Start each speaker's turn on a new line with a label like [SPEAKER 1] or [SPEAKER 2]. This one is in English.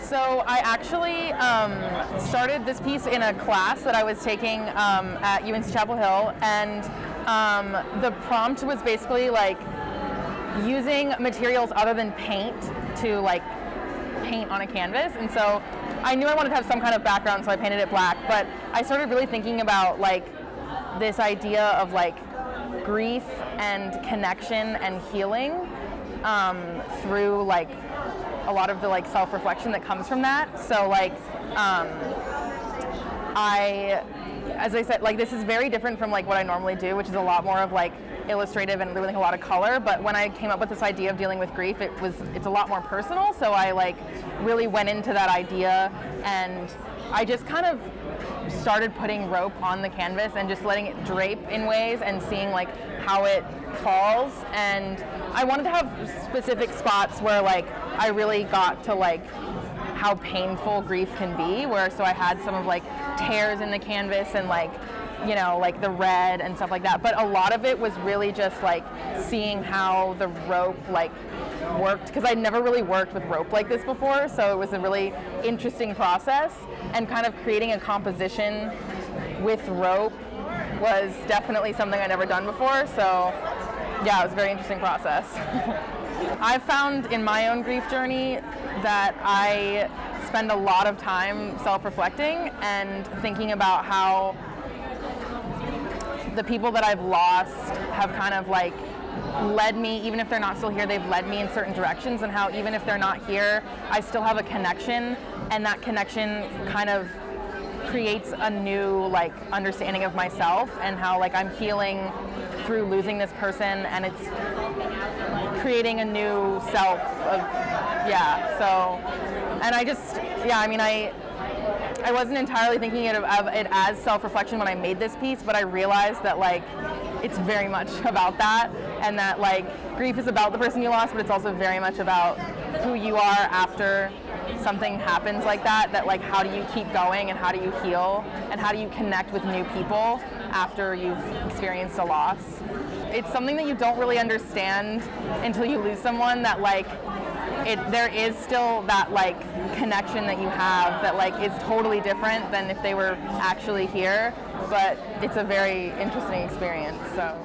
[SPEAKER 1] So I actually started this piece in a class that I was taking at UNC Chapel Hill, and the prompt was basically like using materials other than paint to like paint on a canvas. And so I knew I wanted to have some kind of background, so I painted it black, but I started really thinking about like this idea of like grief and connection and healing through like a lot of the like self-reflection that comes from that. So like as I said, like this is very different from like what I normally do, which is a lot more of like illustrative and really a lot of color. But when I came up with this idea of dealing with grief, it's a lot more personal. So I like really went into that idea, and I just kind of started putting rope on the canvas and just letting it drape in ways and seeing like how it falls. And I wanted to have specific spots where like I really got to like how painful grief can be, so I had some of like tears in the canvas and like, you know, like the red and stuff like that. But a lot of it was really just like seeing how the rope like worked, because I'd never really worked with rope like this before, so it was a really interesting process. And kind of creating a composition with rope was definitely something I'd never done before, so yeah, it was a very interesting process. I've found in my own grief journey that I spend a lot of time self-reflecting and thinking about how the people that I've lost have kind of like led me, even if they're not still here, they've led me in certain directions, and how even if they're not here, I still have a connection, and that connection kind of creates a new like understanding of myself, and how like I'm healing through losing this person, and it's creating a new self of, yeah, so, and I just, yeah, I mean, I wasn't entirely thinking of it as self-reflection when I made this piece, but I realized that like it's very much about that, and that like grief is about the person you lost, but it's also very much about who you are after something happens like that, like how do you keep going, and how do you heal, and how do you connect with new people after you've experienced a loss. It's something that you don't really understand until you lose someone, that like there is still that like connection that you have that like is totally different than if they were actually here, but it's a very interesting experience, so.